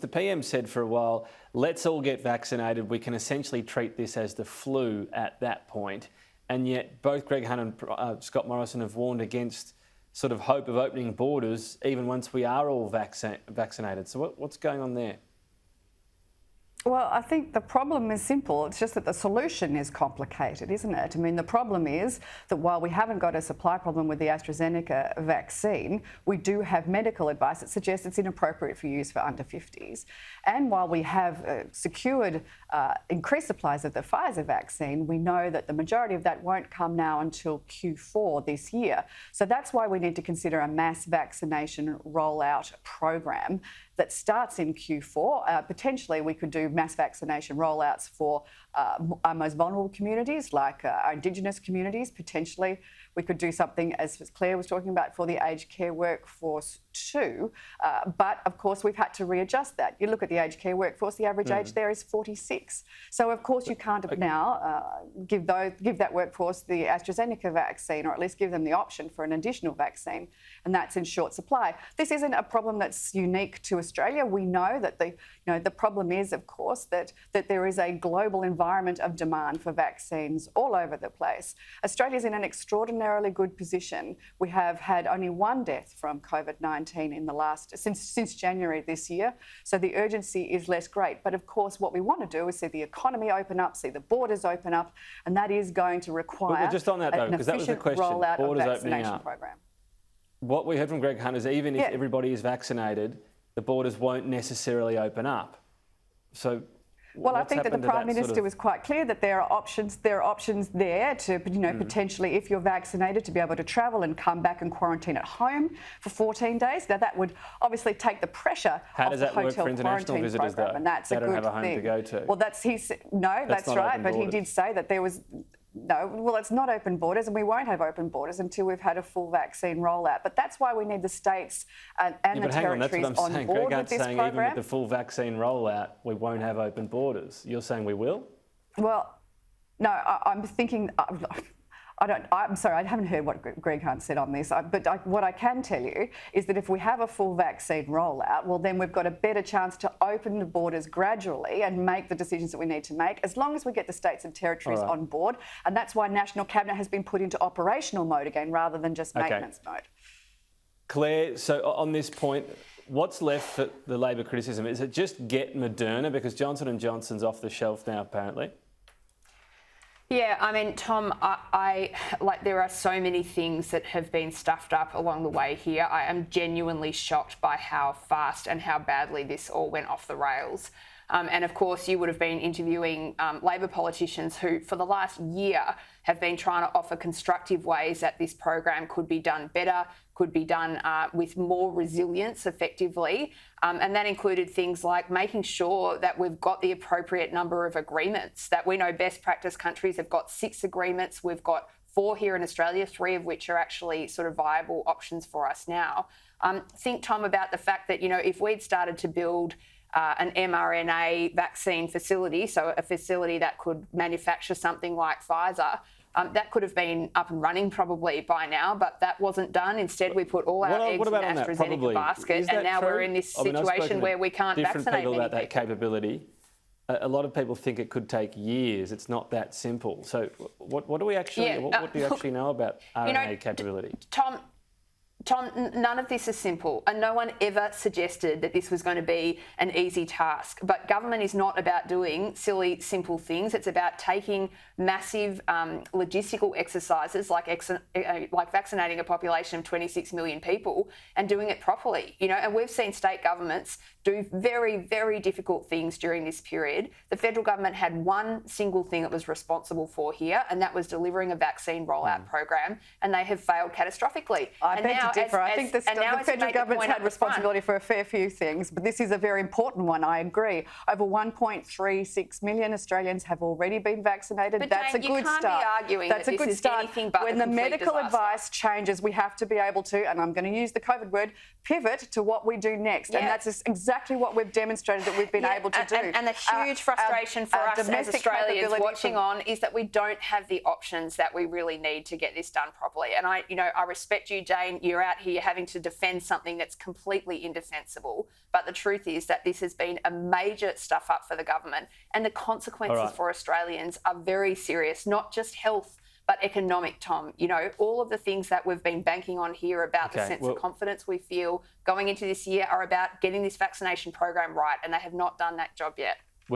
The PM said for a while, let's all get vaccinated. We can essentially treat this as the flu at that point. And yet both Greg Hunt and Scott Morrison have warned against sort of hope of opening borders even once we are all vaccinated. So what's going on there? Well, I think the problem is simple. It's just that the solution is complicated, isn't it? I mean, the problem is that while we haven't got a supply problem with the AstraZeneca vaccine, we do have medical advice that suggests it's inappropriate for use for under 50s. And while we have secured increased supplies of the Pfizer vaccine, we know that the majority of that won't come now until Q4 this year. So that's why we need to consider a mass vaccination rollout program that starts in Q4. Potentially, we could do mass vaccination rollouts for our most vulnerable communities, like our Indigenous communities. Potentially, we could do something, as Clare was talking about, for the aged care workforce too. But, of course, we've had to readjust that. You look at the aged care workforce, the average age there is 46. So, of course, you can't now give that workforce the AstraZeneca vaccine, or at least give them the option for an additional vaccine, and that's in short supply. This isn't a problem that's unique to Australia. We know that the problem is, of course, that there is a global environment of demand for vaccines all over the place. Australia's in an extraordinarily good position. We have had only one death from COVID-19 in the last since January this year, so the urgency is less great. But of course, what we want to do is see the economy open up, see the borders open up, and that is going to require just on that, though, an because that was the efficient question, rollout of borders vaccination program. What we heard from Greg Hunt is even if everybody is vaccinated, the borders won't necessarily open up. So, well, I think that the Prime Minister was quite clear that there are options. There are options there to, potentially, if you're vaccinated, to be able to travel and come back and quarantine at home for 14 days. Now, that would obviously take the pressure off the hotel quarantine program, and that's a good thing. They don't have a home to go to. Well, that's right. But he did say that there was. No, well, it's not open borders, and we won't have open borders until we've had a full vaccine rollout. But that's why we need the states and the territories on board with this program. Even with the full vaccine rollout, we won't have open borders. You're saying we will? Well, no, I'm thinking. I'm sorry, I haven't heard what Greg Hunt said on this, but what I can tell you is that if we have a full vaccine rollout, well, then we've got a better chance to open the borders gradually and make the decisions that we need to make, as long as we get the states and territories on board. And that's why National Cabinet has been put into operational mode again, rather than just maintenance mode. Clare, so on this point, what's left for the Labor criticism? Is it just get Moderna, because Johnson & Johnson's off the shelf now, apparently? Yeah, I mean, Tom, there are so many things that have been stuffed up along the way here. I am genuinely shocked by how fast and how badly this all went off the rails. And of course, you would have been interviewing Labor politicians who, for the last year, have been trying to offer constructive ways that this program could be done better, could be done with more resilience effectively. And that included things like making sure that we've got the appropriate number of agreements, that we know best practice countries have got 6 agreements. We've got 4 here in Australia, 3 of which are actually sort of viable options for us now. Think, Tom, about the fact that, if we'd started to build an mRNA vaccine facility, so a facility that could manufacture something like Pfizer, that could have been up and running probably by now, but that wasn't done. Instead, we put all our eggs in the AstraZeneca basket, and now we're in this situation where we can't vaccinate many people. About that capability. A lot of people think it could take years. It's not that simple. So what do we actually, what do you actually know about RNA capability? Tom, none of this is simple, and no one ever suggested that this was going to be an easy task. But government is not about doing silly, simple things. It's about taking massive logistical exercises like vaccinating a population of 26 million people and doing it properly. And we've seen state governments do very, very difficult things during this period. The federal government had one single thing it was responsible for here, and that was delivering a vaccine rollout program, and they have failed catastrophically. I think the federal government's had responsibility for a fair few things, but this is a very important one, I agree. Over 1.36 million Australians have already been vaccinated. But that's Jane, a good start. You can't be arguing that's that a good this is start. anything but when the medical advice changes, we have to be able to, and I'm going to use the COVID word, pivot to what we do next. And that's exactly what we've demonstrated that we've been able to do. And the huge frustration for us as Australians watching on is that we don't have the options that we really need to get this done properly. And I respect you, Jane. You're we're out here having to defend something that's completely indefensible. But the truth is that this has been a major stuff up for the government, and the consequences for Australians are very serious, not just health, but economic, Tom. You know, all of the things that we've been banking on here about the sense of confidence we feel going into this year are about getting this vaccination program right, and they have not done that job yet.